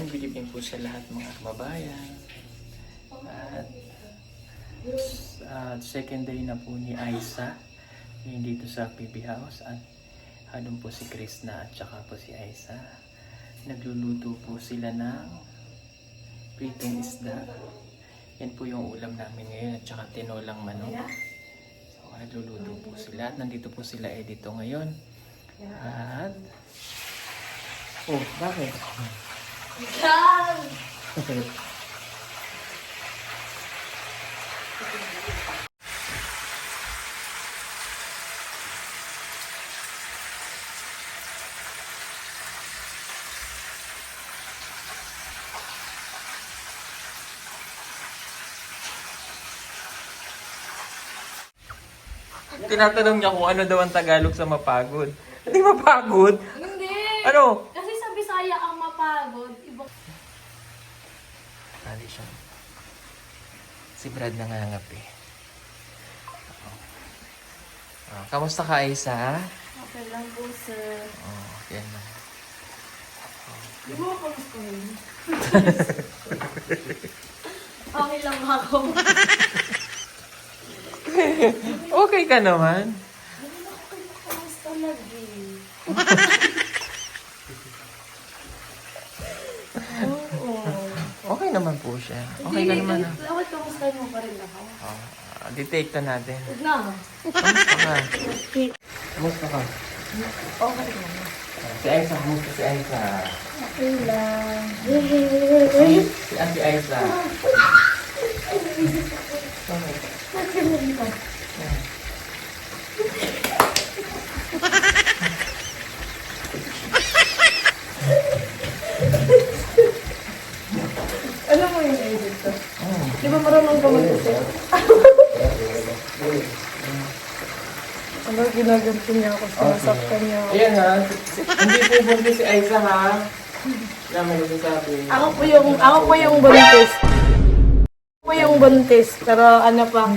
morning, good evening po sa lahat mga kababayan. At second day na po ni Aiza yung dito sa PB House at doon po si Krishna at saka po si Aiza. Nagluluto po sila ng pritong isda. Yan po yung ulam namin ngayon at saka tinolang manok. So nagluluto po sila at nandito po sila dito ngayon. At oh, bakit? Tinatanong niya kung ano daw ang Tagalog sa mapagod. Hindi mapagod? Hindi. Ano? Kasi sa Bisaya ang mapagod. Iba. Hindi siya. Si Brad nangangapi. Kamusta ka, Aiza? Okay lang po, sir. Yan na. Di mo ako kamustahin? Okay lang ako. Okay ka naman. Hindi na ako kamusta lagi. Okay naman po siya. Okay ka naman. Dapat kamustahin mo pa rin ako. Detect na natin. Huwag na. Kamusta ka? Kamusta ka? Okay lang. Si Aiza, kamusta si Aiza? Okay lang. Si Auntie Aiza. Alam mo yung edit ko? Di ba marunong ka mag-isip? Ano, ginaganto niya ako, sinasaktan niya ako. Ayan ha. Hindi po buntis si Aiza ha. Yan may nagsasabi. Ako po yung buntis. Ako po yung buntis, pero ano pa.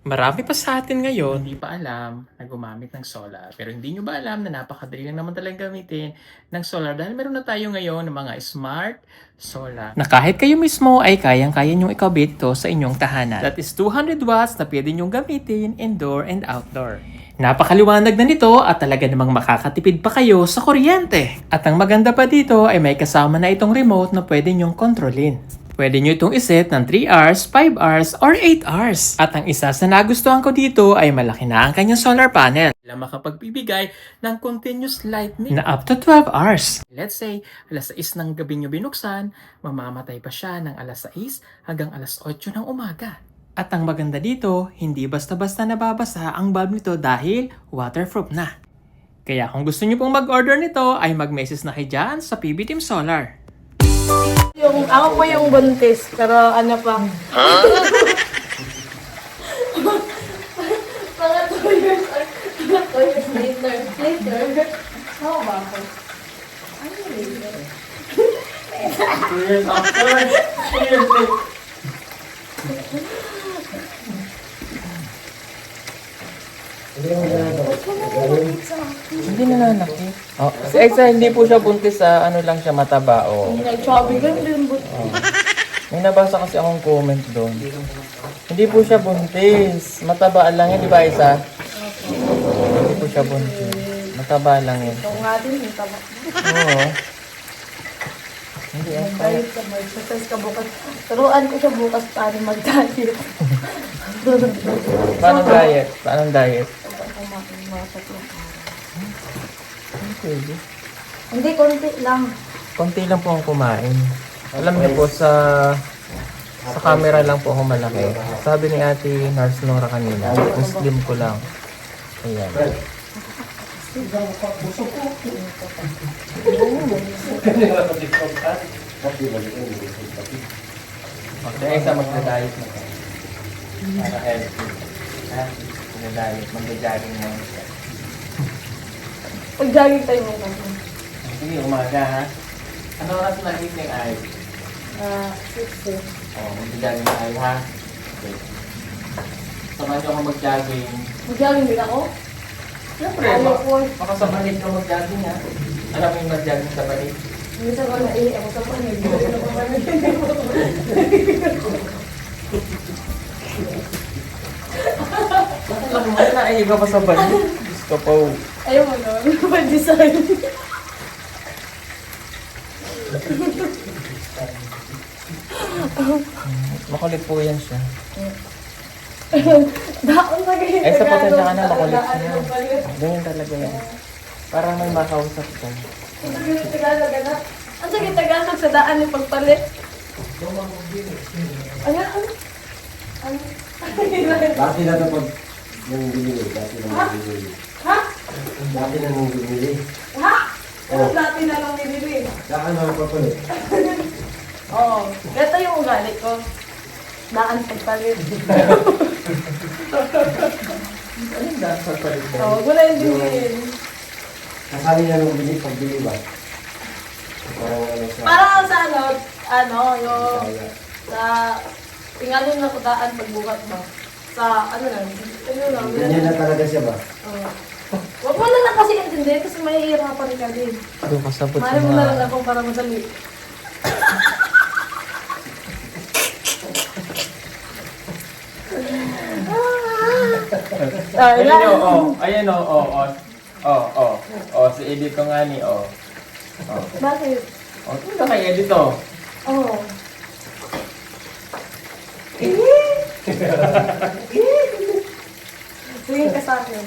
Marami pa sa atin ngayon, hindi pa alam na gumamit ng solar. Pero hindi nyo ba alam na napakadali lang naman talagang gamitin ng solar dahil meron na tayo ngayon ng mga smart solar. Na kahit kayo mismo ay kayang-kaya nyong ikabit ito sa inyong tahanan. That is 200 watts na pwede nyong gamitin indoor and outdoor. Napakaliwanag na nito at talaga namang makakatipid pa kayo sa kuryente. At ang maganda pa dito ay may kasama na itong remote na pwede nyong kontrolin. Pwede nyo itong iset ng 3 hours, 5 hours, or 8 hours. At ang isa sa nagustuhan ko dito ay malaki na ang kanyang solar panel. Na makapagbibigay ng continuous lightning na up to 12 hours. Let's say, alas 6 ng gabi nyo binuksan, mamamatay pa siya ng alas 6 hanggang alas 8 ng umaga. At ang maganda dito, hindi basta-basta nababasa ang bulb nito dahil waterproof na. Kaya kung gusto nyo pong mag-order nito, ay mag-message na kayo dyan sa PB Team Solar. Ako po yung buntis, pero ano pa. Mga 2 years later. How ba ako? Ano later? 2 years after, 2 years later. Hindi nananakit. Oh, si Aiza, hindi po siya buntis sa ano lang siya mataba. Oh. Hindi nag-chubby ka, hindi yung buntis. May nabasa kasi akong comment doon. Hindi po siya buntis. Mataba lang yan, di ba Aiza? Hindi po siya buntis. Mataba lang yan. Ito nga din, yung tabak. Oo. Hindi Ang diet ka, mag-exercise ka bukas. Turuan ko siya bukas paano mag-diet. Paano diet? Paano diet? Kumain mga 3 araw. Pwede. Hindi, konti lang. Konti lang po ang kumain. Alam niyo po sa camera lang po ako malaki. Sabi ni Ate Nurse Nora kanina, Muslim ko lang. Ayan. Okay, isa magda-diet na po. Para healthy. Ha? Magda-diet. Magda-jogging na siya. Pag-jogging tayo mo kasi. Sige, umaga ha. Ano oras na evening ay? 6 eh. Oh, magda-jogging na ay ha. Okay. Samahan niyo ako mag-jogging. Mag-jogging din ako? Siyempre, Ayaw ko. baka sa balik ka mag-jogging ha. Alam mo yung mag-jogging sa balik? Minsan ko naihi ako sa panig. Alam mo, naiiba pa sa balik. Gusto po. Ayaw mo nun. Pa-design. Makulit po yan siya. Daon na ganyan. Ay, sa pasensya ka na, makulit siya. Ganyan talaga yan. Parang may makausap ka. Ang sakit Tagalog, anak. Ang sakit Tagalog sa daan yung pagpalit. Ano? Ano? Dati na ito pag nang binili. Dati na nang binili. Ha? Dati na nang binili. Ha? Ano dati na lang nilili? Daan na ang papalit. Oo. Ito yung ugali ko. Daan pagpalit. Anong dahil sa palit mo? Oo, wala yung dinilin. Kasali na nang binili pagbili ba? Parang ano sa... Parang sa ano, yung Kaya. sa tingalon na kudaan pagbuhat ba? Sa ano lang, Ganyan na talaga siya ba? Oo. Huwag mo na lang kasi intindihin kasi mahihirapan ka din. Doon kasabot Mali mo na lang ako para madali. Ayan o, oh. Ayan o, oh, oh. Oh, oh. Oh, si Edith ko nga ni, oh. Oh, Bakit? oh ito kay Edith, oh. Oo. Tingin ka sa akin.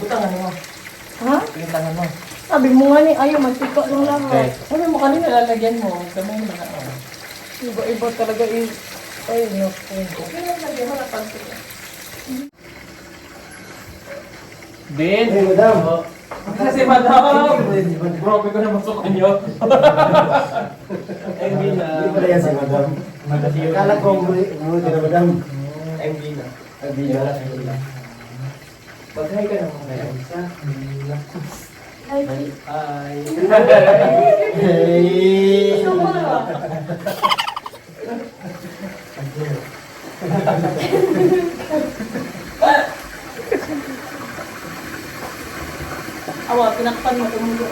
Tangan mo. Ha? Yung tangan mo. Sabi mo nga ni, ayaw, mantika lang lang. Okay. Ano mo kanina lalagyan mo? Kamay mo na, oh. Iba-iba talaga yung... Ay, okay. Okay lang lagyan mo, napansin ko. Ben! Hey, madam! Oh. Kasi madam! Grabe ko na masukan nyo. Hindi na. Hindi pala yan si madam. Akala ko umuwi ka na madam. Hindi na. Hindi na. Pag-hi ka naman kaya isa. Ay, Hi. Hey! gusto mo na. Awa, pinakpan mo tumulo.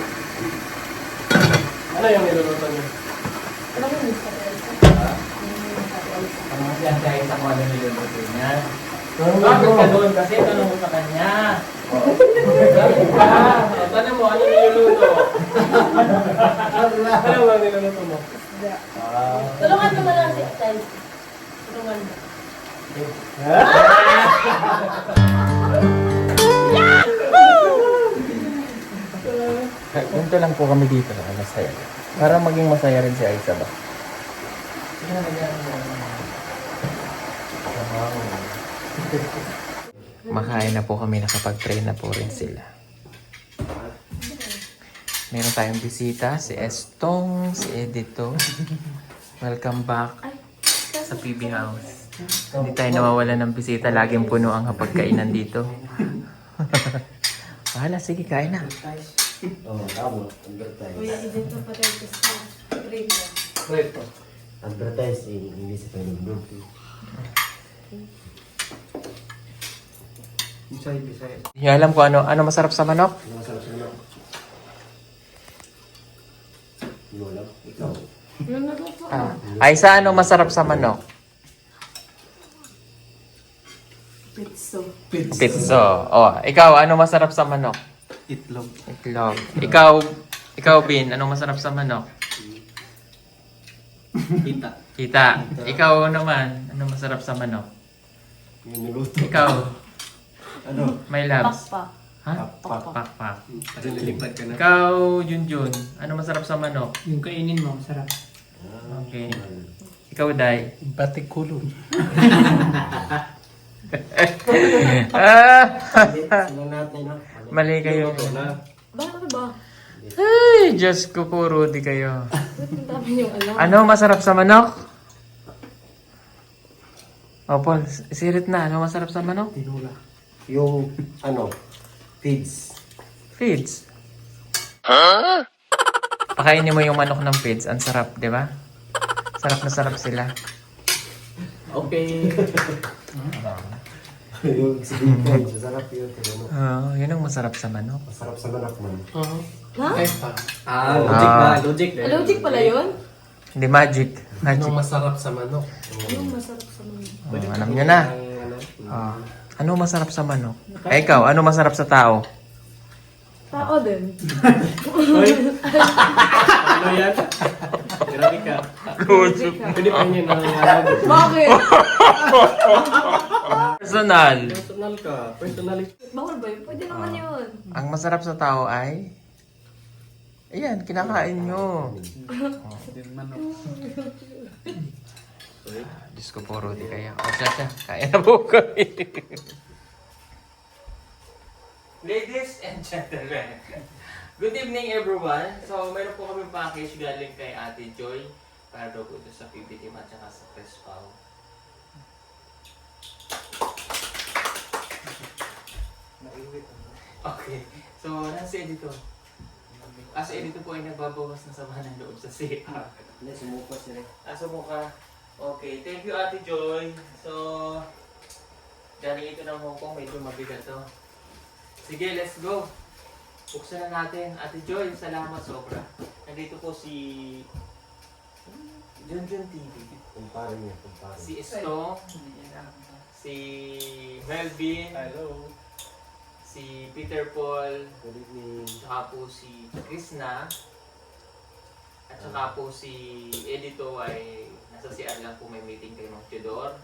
Ano yung niluluto niyo? Ano mo yung sa Elsa? Ano kasi ang dahil sa kung ano niluluto niya? Parang Bakit ka ito. doon? Kasi tanong mo sa kanya. Bakit ka? Tanong mo, ano niluluto? Ano ba niluluto mo? Tulungan mo na lang si Tay. Tulungan mo. Ganito lang po kami dito. Masaya. Para maging masaya rin si Aiza ba? Makain na po kami, nakapag-pray na po rin sila. Meron tayong bisita, si Estong, si Edito. Welcome back sa PB House. Hindi tayo nawawala ng bisita, laging puno ang hapagkainan dito. Bahala, sige, kain na. Oh, tama. Advertise. dito pa rin sa radio. Pwede. Advertise in English sa Tagalog. Hindi nyo alam kung ano masarap sa manok? Ano masarap sa manok? Hindi mo alam? Ikaw. Yun na po. Aiza, ano masarap sa manok? Pizzo. Pizzo. Oh, ikaw, ano masarap sa manok? Itlog. Itlog. Ikaw, Bin, ano masarap sa manok? Kita. Kita. Ikaw naman, ano masarap sa manok? Yung niluto. Ikaw, Ano? my loves. Pakpak. Ha? Pakpak. Pakpak. Kasi nalipad ka na. Ikaw, Junjun, ano masarap sa manok? Yung kainin mo, sarap. Okay. Ikaw, Day. Batik kulong. Silang natin, no? Mali kayo. Bakit ba? Ay, Diyos ko po, Rudy kayo. Ba't ang dami yung alam? Ano masarap sa manok? O, Paul, sirit na. Ano masarap sa manok? Tinula. Yung, ano, feeds. Feeds. Huh? Pakainin mo yung manok ng feeds. Ang sarap, di ba? Sarap na sarap sila. Okay. Yung sibigan, masarap yun. Tinanong. Yun ang masarap sa manok. Masarap sa manok man. Ha? Logic na. Logic na. Logic pala yun? Hindi, magic. Magic. masarap sa manok? Yung masarap sa mga. Alam nyo na. Ano masarap sa manok? Eh, ikaw, ano masarap sa tao? Tao din. Ano yan? Grabe ka. Logic ka. Pwede pa yun ang Bakit? Personal. personal ka. Personality. Bawal ba yun? Pwede naman yun. Ang masarap sa tao ay... Ayan, kinakain nyo. Diyos ko, puro di kaya. O siya, kaya na po kami. Ladies and gentlemen, good evening everyone. So, mayroon po kami package galing kay Ate Joy para daw po ito sa PBT at saka sa Crespaw. Okay. So, nasa editor. As editor po ay nagbabawas ng sama ng loob sa CR. Hindi, sumupas sila. Sumuka. Okay, thank you Ate Joy. So, galing ito ng Hong Kong, medyo mabigat to. Sige, let's go. Buksan na natin. Ate Joy, salamat sobra. Nandito po si Junjun TV. Kumpare niya, kumpare. Si Estong. Si Melvin. Hello. Si Peter Paul. Good evening. Tsaka po si Krishna. At saka po si Edito ay nasa CR lang po, may meeting kay Mang Chidor.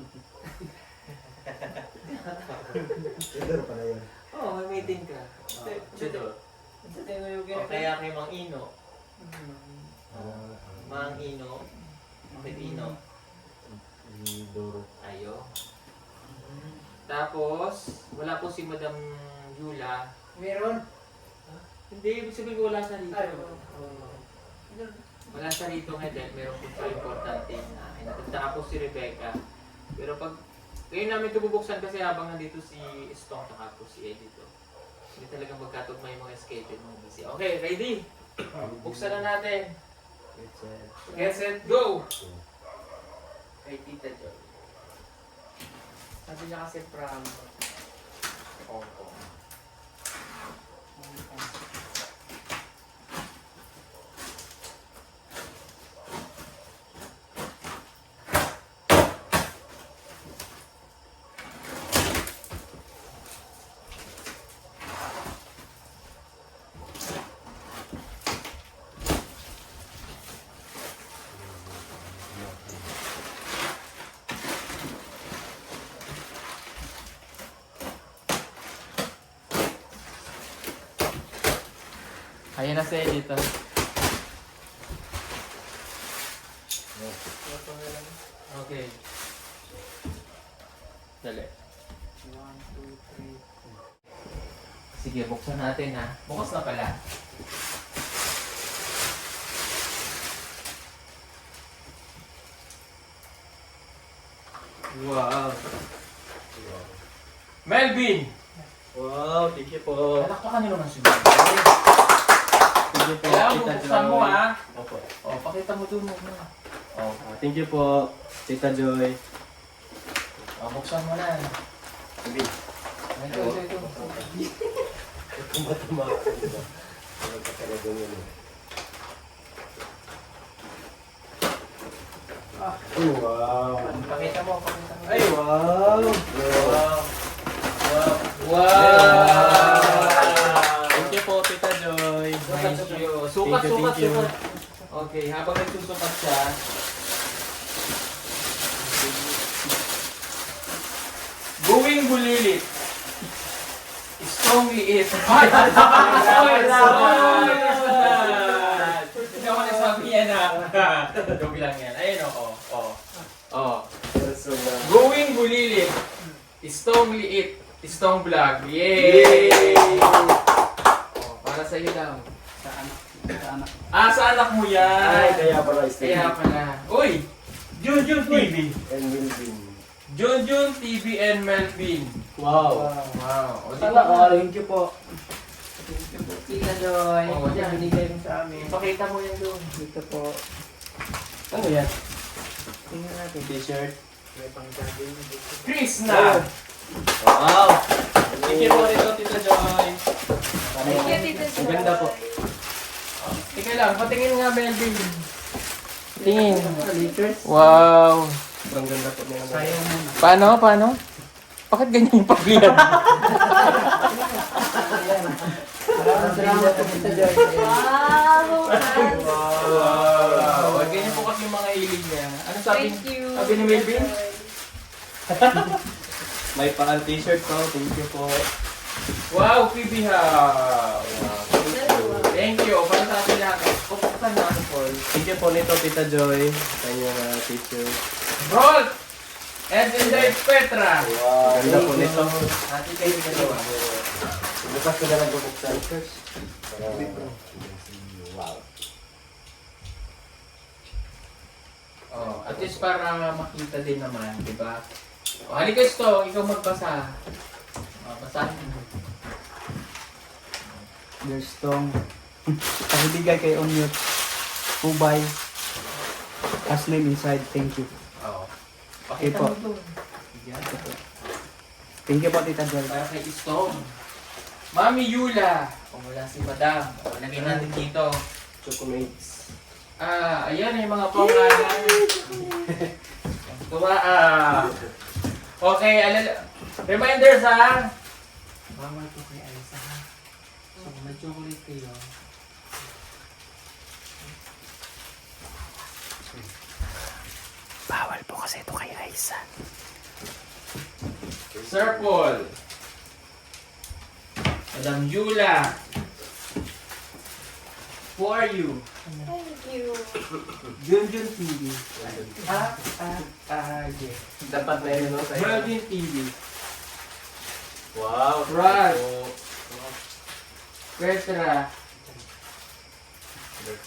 Idor pala yun. Oo, may meeting ka. Chidor. O kaya kay Mang Ino. Mang Ino. Ino. Idor. Ayo. Tapos, wala po si Madam Yula. Meron. Hindi, ibig sabihin ko wala siya rito. Wala siya rito ngayon dahil meron po siya importante na hinatagtaka po si Rebecca. Pero pag ngayon namin ito bubuksan kasi habang nandito si Stong at po si Edito. Hindi talaga magkatugma yung mga schedule mga busy. Okay, ready? Buksan na natin. Get set, go! Kay Tita Joy. Sabi niya kasi from Hong Kong. Ayan na siya dito. Okay. Dali. 1, 2, 3. Sige, buksan natin ha. Bukas na pala. Wow. Melvin! Wow, thank you po. Palakpakan nyo naman si Melvin. Thank you po, Kailangan Tita bubuksan mo Joy. ha. Opo. O, pakita mo doon muna. O, Thank you po, Tita Joy. buksan mo na. Hindi. Ito. Kung matama ako dito. Ano ka talaga yun eh. Oh, wow. Pakita mo. Ay, wow. Wow. Wow. Wow. Thank you po, Tita Joy. Thank you. Sukat. Okay, habang nagsusukat siya, Going bulilit. Strong liit. Hindi ako nasabi yan ha. Joke lang yan. Ayun o. Personal. Going bulilit. Istong liit. Istong vlog. Yay! Para sa iyo lang. Sa anak mo yan. Ay, kaya pala Kaya pala. Uy! Junjun TV. And Melvin. Junjun TV and Melvin. Wow. Wow. O, di Sana ba? thank you po. Tita Joy. Oo, yan. Binigay mo sa amin. Ipakita mo yan doon. Dito po. Ano yan? Tingnan natin. T-shirt. Chris na! Wow! Thank you po ito, Tita Joy. Thank you, Tita Ang ganda po. Tika lang, patingin nga, Melvin. Tingin. Liters. Wow. Ang ganda po nila. Sayang mo na. Paano? Bakit ganyan yung pag-iyan? Maraming salamat po, Tita Joy. Wow! Wow. Ganyan po kasi yung mga hilig niya. Ano sabi? Thank you. Sabi ni Melvin? May pang t-shirt po. Thank you po. Wow, PB ha. Wow. Thank you. Para sa atin lahat. Pupuksan na ako, Paul. Thank you po nito, Tita Joy. Kanyang t-shirt. Roll! And Inday Petra. Wow. Ganda po nito. Ate kayo na daw. Bukas ko na lang bubuksan. Wow. Oh, at least para makita din naman, di ba? Oh, halika ito, ikaw magbasa. Oh, basahin mo. There's tong pagibigay kay Onyot Kubay Aslim inside. Thank you. Oh. Okay Pakita po. mo doon. Yan. Thank you po, Tita Joy. Para kay Stone. Mami Yula. Kung wala si Madam. O, lagay natin dito. Chocolates. Ayan yung mga pangalan. Tuwa, Okay, reminders ha. Bawal po kay Aisa ha. So, may chocolate kayo. Bawal po kasi ito kay Aisa. Sir Paul. Madam Yula. Who are you? Thank you. Junjun TV. Yeah. Yeah. Dapat na yun, no? Sa'yo. Melvin TV. Wow. Raj. Oh. Petra.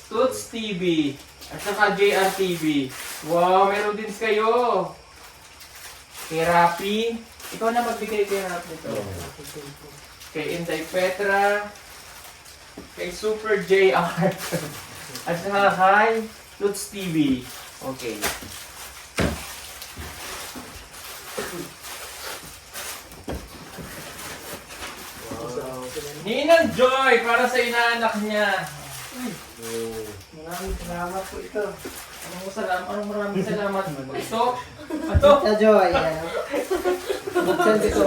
Toots TV. At saka JR TV. Wow, meron din kayo. Kay Rapi. Ikaw na magbigay kay Rapi nito. Kay Inday Petra. Kay Super JR. At saka kay Toots TV. Okay. Ninang Joy para sa inaanak niya. Maraming salamat po ito. Anong maraming salamat po ito? Ito? Tita Joy, buksan dito.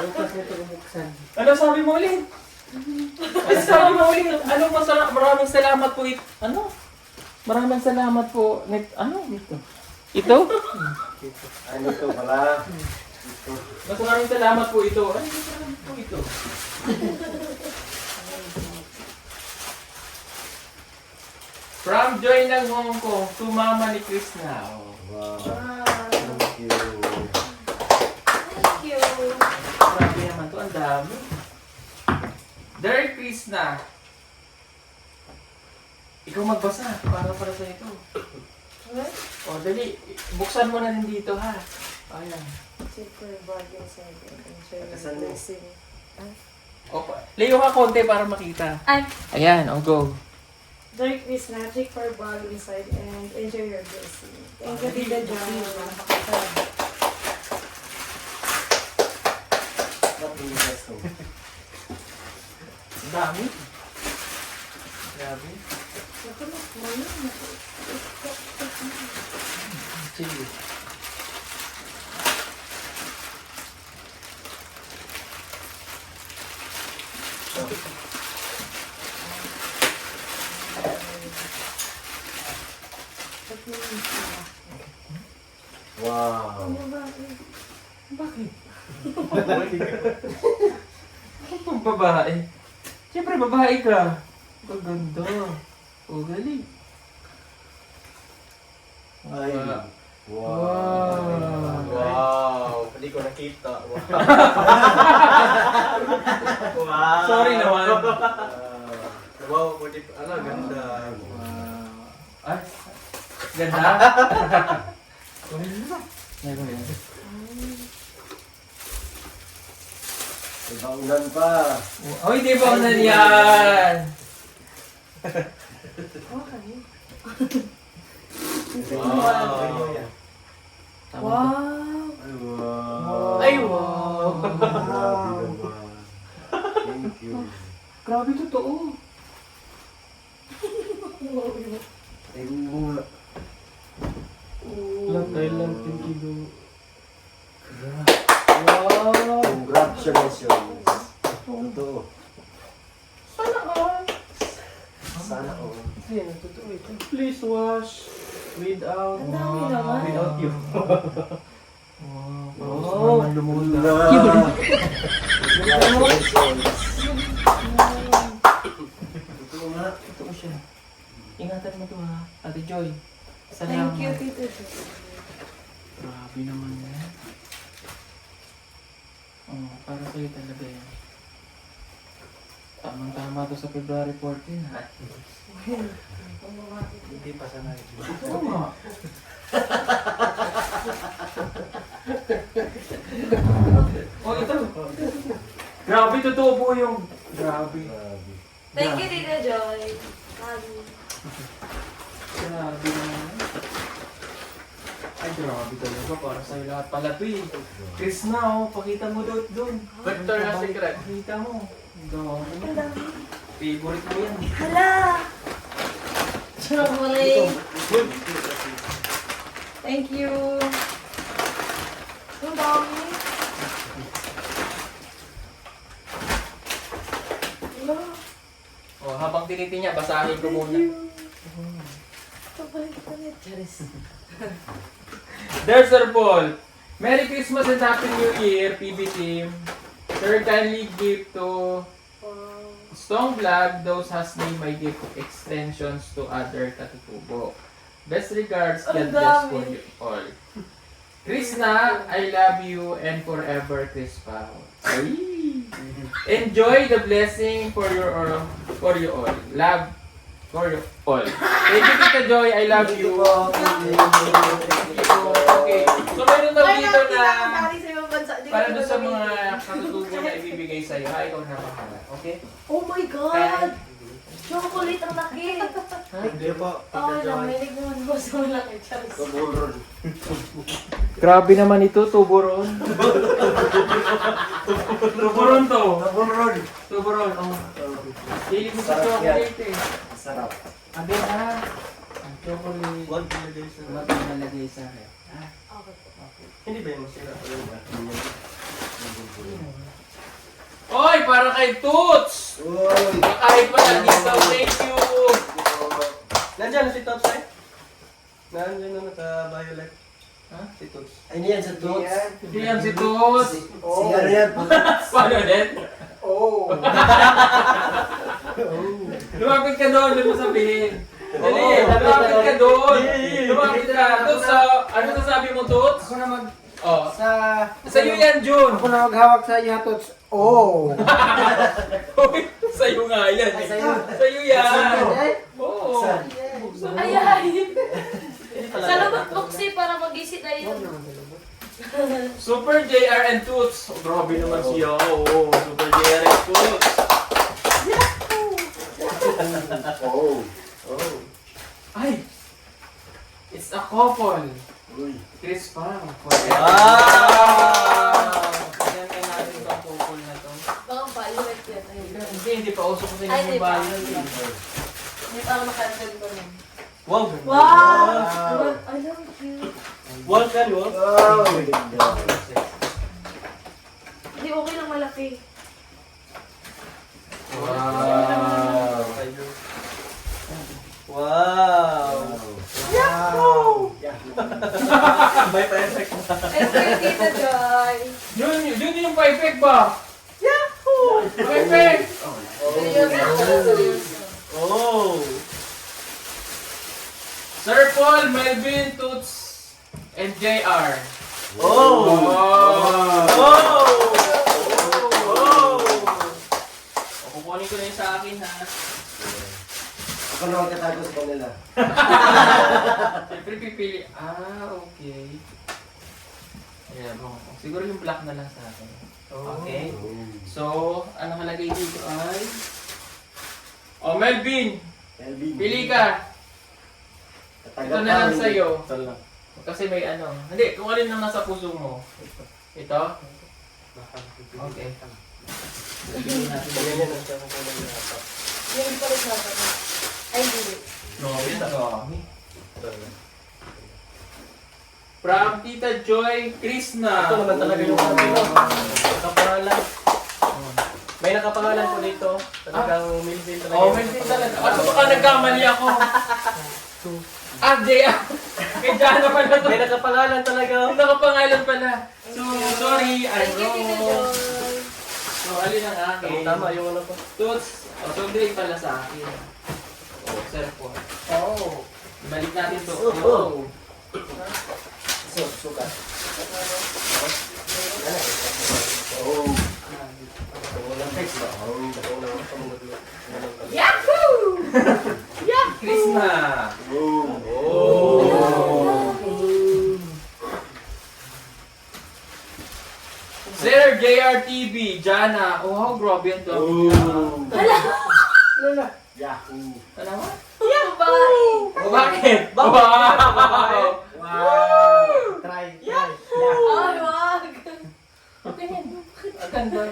Bukas nito buksan. Ano sabi mo ulit? Ano sabi mo ulit? Maraming salamat po ito. Ano? Maraming salamat po. Ano? Ito? Ito? Ano ito pala? Mas maraming salamat po ito. Ano salamat po ito? From Joy ng Hong Kong to Mama ni Krishna. Oh. Wow. Thank you. Thank you. Marami naman to. Ang dami. Dear Krishna. Ikaw magbasa. Para sa ito. What? O, dali. Buksan mo na rin dito, ha? Ayan. Super body inside and enjoy your Saan mo? blessing. O, layo ka konti para makita. Ay, Ayan, o, go. Dark is magic for body inside and enjoy your blessing. Thank you, Tita Joy. Ang dami. Grabe. Sige. Wow. Bakit? Bakit pang babae? Siyempre, babae ka. Maganda. O, galing. Ay. Wow. Wow. Wow. Hindi ko nakita. Wow. Wow. Sorry naman. Wow, pwede pa. Ano, ganda. Ay, ganda. Meron yan. Ibaunan pa. Oh, hindi ba na yan? Okay. Wow. Wow! Ay, Ay, wow! wow! Grabe naman. Thank you. Grabe, totoo. Ay, mo nga. Thank you. Wow! Congratulations. Totoo. Sana all! Sana all. Ayan, totoo ito. Please wash without... Ang dami naman. Without you. Oh! Congratulations. Totoo nga. Totoo siya. Ingatan mo to ha, Ate Joy. Thank you, Tito Jo. Grabe naman yan. Oh, para sa'yo talaga yan. Tamang-tama to sa February 14 ha. Hindi pa sanay. Oo nga. Oh, ito. Grabe, totoo po yung... Grabe. Grabe. Thank you, Tito Joy. Love you. Grabe naman. Ay, grabe talaga. Para sa'yo lahat pala to eh. Chris na oh, pakita mo doon. Victor na secret. Pakita mo. Ang dami. Favorite mo yan. Hala! Chocolate! Thank you! Ang dami! Hala! Oh, habang tinitin niya, basahin ko muna. Chocolate ka na, Charis. There's Sir Paul. Merry Christmas and Happy New Year, PB team. Sir, kindly give to Stong Vlog, those has named my gift extensions to other katutubo. Best regards, God Ang bless dami. for you all. Krishna, I love you and forever, Chris Pao. Ay! Enjoy the blessing for you all. Love for you all. Thank you, Tita Joy. I love you. Okay. So, meron daw dito na para doon sa mga katutubo na ibibigay sa'yo. Ha, ikaw na bahala. Okay? Oh my God! Chocolate ang laki! Hindi po. Oo lang, may nagnaman ko sa malaki, Charis. Kaburon. Grabe naman ito, tuburon. Tuburon to. Kaburon. Tuburon, oh. Hilig mo sa Sarap yan. chocolate eh. Sarap. Abi ha. Ang chocolate. Huwag nilagay sa... Huwag na nalagay sa akin. Ah, Hindi ba yung masira? Oy, para kay Toots! Uy. Kahit pa lang dito, thank you! Nandiyan si Tots eh? Nandiyan na naka-violet. Ha? Si Tots. Ay, niyan sa Toots. Hindi yan si Toots! Si ano yan? Paano ulit? Oh. Lumapit ka doon, doon mo sabihin. Dali, lumapit ka doon. Lumapit ka. Toots, ano sasabi mo, Toots? Ako na mag... Oh, Sa... sa'yo yan, Jun. Ako na maghawak sa iyo, Tots. Oh! Sa'yo nga yan. Ay, sa'yo. Sa'yo yan. Ay, Oo. Ay, ay! Sa lubot boxy para mag-isip na yun. Super JR and Toots. Oh, grabe naman siya. Oo, Super JR and Toots. Oh. Oh. Ay! It's a couple. Uy. Chris pa. Wow! Kaya kaya natin itong couple na to. Baka violet yan. Ayun. Hindi pa uso kasi Ay, di yung ba? bayan. Hindi pa ako makantag ko nun. Wow! Wow! I love you. Wall ka, wall? Oh, my God. Hindi, okay lang malaki. Wow. Wow! Yahoo! May pa-effect na. Thank you, Tita Joy. Yun yung pa-effect ba? Yahoo! Pa-effect! Seryoso. Oh! Sir Paul, Melvin, Toots, and JR. Oh! Wow. Oh! Oh! O, kukunin ko na yung sa akin ha. Ako na magkatago sa kanila. Siyempre pipili. Ah, okay. Ayan, siguro yung black na lang sa akin. Okay. So, ano kalagay dito ay... Oh, Melvin! Elvin. Pili ka! Ito na lang sa'yo. Ito lang. Kasi may ano. Hindi, kung alin ang nasa puso mo. Ito? Okay. Bigyan natin. Ganyan ang siya kung kulang na ata. Yung pa rin natin. Ay, hindi. Grabe, dami. From Tita Joy Krishna. Ito naman talaga yung ano. Nakapangalan. May nakapangalan po dito. Talagang Milvin talaga. Oh, Melvin talaga. Ano baka nagkamali ako? Jay. Kay Jana pala to. May nakapangalan talaga. Yung nakapangalan pala. So, sorry, Thank you, Tita ano. Joy. So, alin ang akin? Tama yung ano ko. Toots. So, Dre pala sa akin. Oh, cellphone. Oh. Balik natin to. Oh. Sukat. Oh. Walang text ba? Yahoo! Krishna. Sir JRTV, Jana. Oh, grabe yan to. Yahoo! Ano ba? Bye! Oh, bakit? Wow! Wow! Try! Ay, wag! Ang ganda.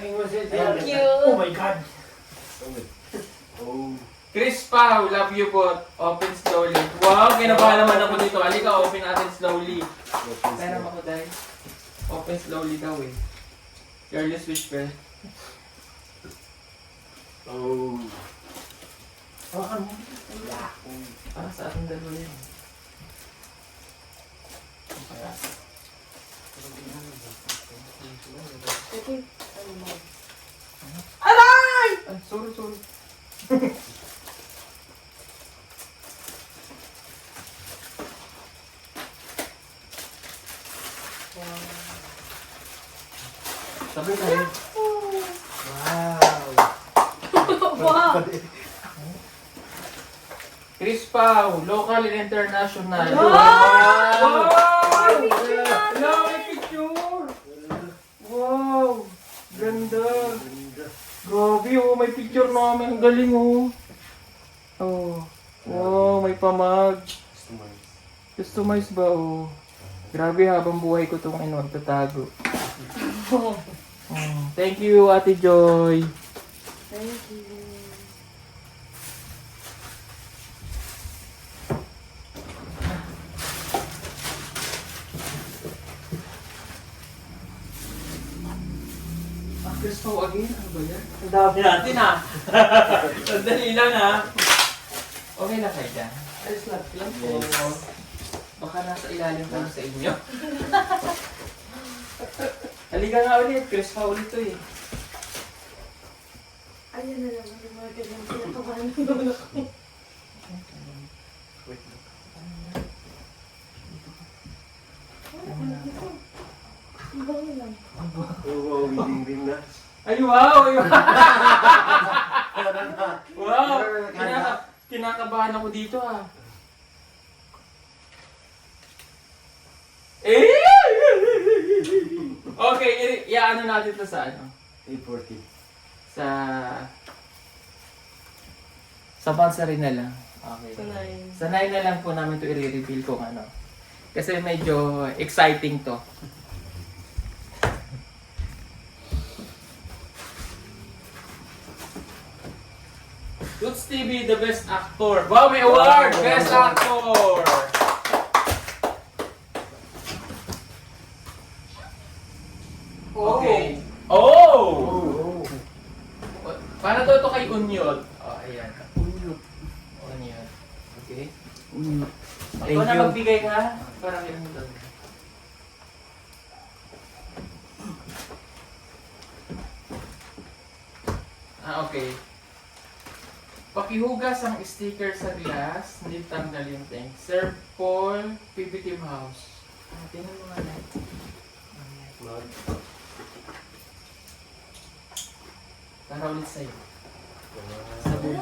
Thank you. Oh my God! Oh. Chris Pau, love you po. Open slowly. Wow, kinabahan naman ako dito. Halika, open natin slowly. Kaya naman ako dahil. Open slowly daw eh. Careless whisper. Oh. Para sa ating dalawa yun. Aray! Ay, sorry. Sabay tayo. Wow! Chris Pau, local and international. Wow! Wow! May picture natin. Hello, may picture! Wow! Ganda! Grabe oh, may picture namin. Ang galing oh. Oh. Wow, may pamag. Customize ba oh? Grabe habang buhay ko itong tatago. Thank you, Ate Joy. Thank you. Chris Pau again? Ano ba yan? Ang dami natin. Natin Sandali lang ha. Okay na kayo dyan. Ayos lang. Yes. Baka nasa ilalim pa lang sa inyo. Halika nga ulit. Chris Pau ulit to eh. Ayan na naman yung mga ganyan. Pinatawanan naman ako. Ang bango lang. Oo, winding na. Ay, wow! Wow! Kinakabahan ako dito ah. Okay, ano natin to sa ano? 840. Sa pansari na lang. Okay. Sanay. Sanay na lang po namin to i-reveal kung ano. Kasi medyo exciting to. Toots TV, the best actor. Wow, may award! Best actor! Okay. Oh! Para to kay Unyot. Oh, ayan. Unyot. Okay. Ikaw na magbigay ka. Parang yun doon. Okay. Pakihugas ang sticker sa glass, hindi tanggal yung tank. Sir Paul, PPT House. Tingnan mo nga na. Para ulit sa'yo. Sabon.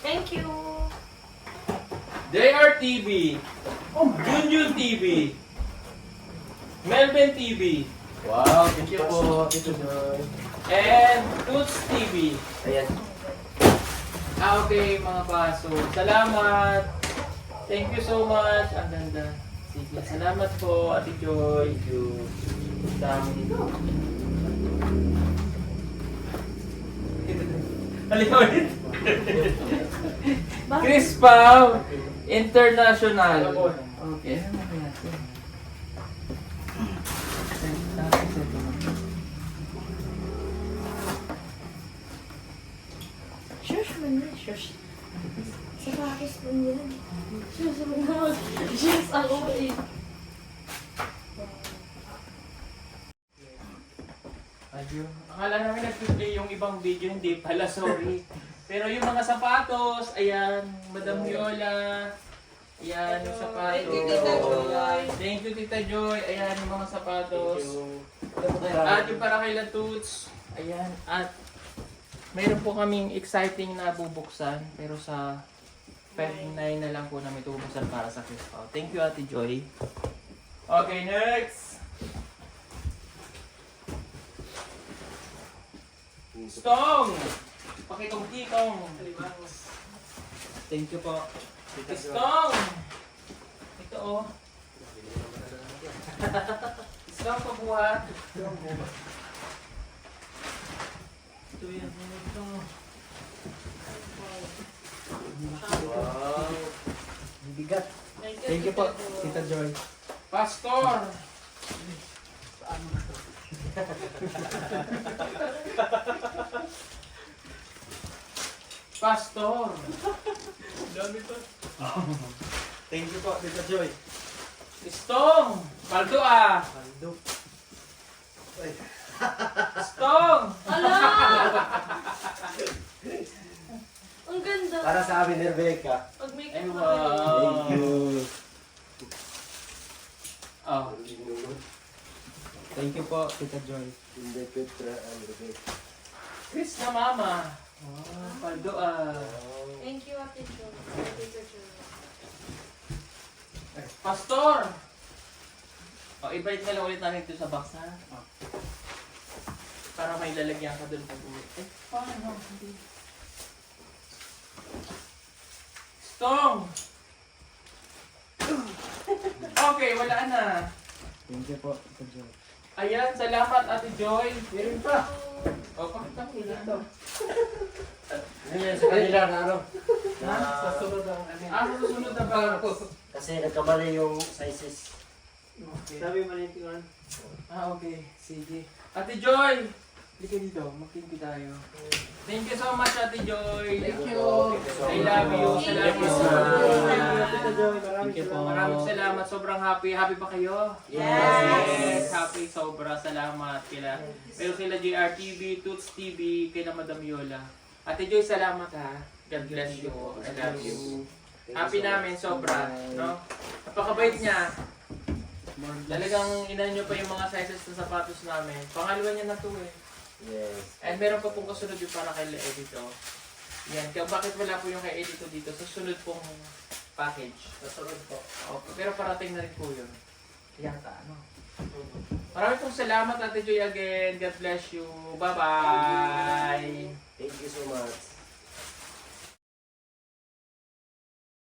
Thank you. JRTV. Junjun TV. Melvin TV. Wow, thank you po, Tito Joy. And Toots TV. Ayan. Okay, mga baso. Salamat. Thank you so much. Ang ganda. Sige, salamat po, Ate Joy. Thank you. Halika ulit. Chris Pau International. Okay. Ano mo kaya ito? Shush man na, shush. Sa bakis po nila. Shush man na. Shush ako eh. Ayun. Akala namin nag-play yung ibang video, hindi pala, sorry. Pero yung mga sapatos, ayan, Madam Viola. Ayan, yung sapatos. Thank you, Tita Joy. Thank you, Tita Joy. Ayan, yung mga sapatos. At yung para kay Latuts. Ayan, at mayroon po kaming exciting na bubuksan. Pero sa Feb 9 na lang po namin ito bubuksan para sa Chris Pau. Thank you, Ate Joy. Okay, next! Stong! Pakitong-kitong. Thank you po. Stong! Ito oh. Stong pabuhat. Ito yan. Ito. Wow. Bigat. Thank you po, Tita Joy. Pastor! Pastor! Dami to. Thank you po, Tita Joy. Stong! Paldo ah! Paldo. Stong! Ala! Ang ganda. Para sa amin, Rebecca. Pag may Ay, kapatid. wow! Thank you. Oh. Thank you po, Tita Joy. Hindi Petra and Rebecca. Chris na mama. Oh, paldo ah. Thank you, Ate Jo. Tita Jo. Pastor! O, i-bite na lang ulit namin ito sa box, ha? Para may lalagyan ka doon pag uwi. Eh, paano? Hindi. Stong! Okay, wala na. Thank you po, Tita Joy. Ayan, salamat Ate Joy. Meron pa. O, pakita mo lang. Yan sa kanila na ano. Ha? Sa sunod na ba? Kasi nagkamali yung sizes. Okay. Sabi maliit ko. Ah, okay. Sige. Ate Joy! Halika dito. Mag-thank you tayo. Thank you so much, Ate Joy. Thank you. I love you. Thank you. Salamat. Tita Joy, Thank you po. Maraming salamat. Sobrang happy. Happy pa kayo? Yes. Happy. Sobra. Salamat. Pero kila JRTV, Toots TV, kila Madam Yola. Ate Joy, salamat ha. God bless you. I love you. Happy namin. Sobra. No? Napakabait niya. Talagang inan nyo pa yung mga sizes ng sapatos namin. Pangalawa niya na to eh. Yes. And meron pa pong kasunod yung para kay Edito. Yan. Kaya bakit wala po yung kay Edito dito? Sa sunod pong package. Nasunod po. Okay. Pero parating na rin po yun. Yata, ano? Maraming pong salamat, Ate Joy, again. God bless you. Bye-bye! Thank you so much.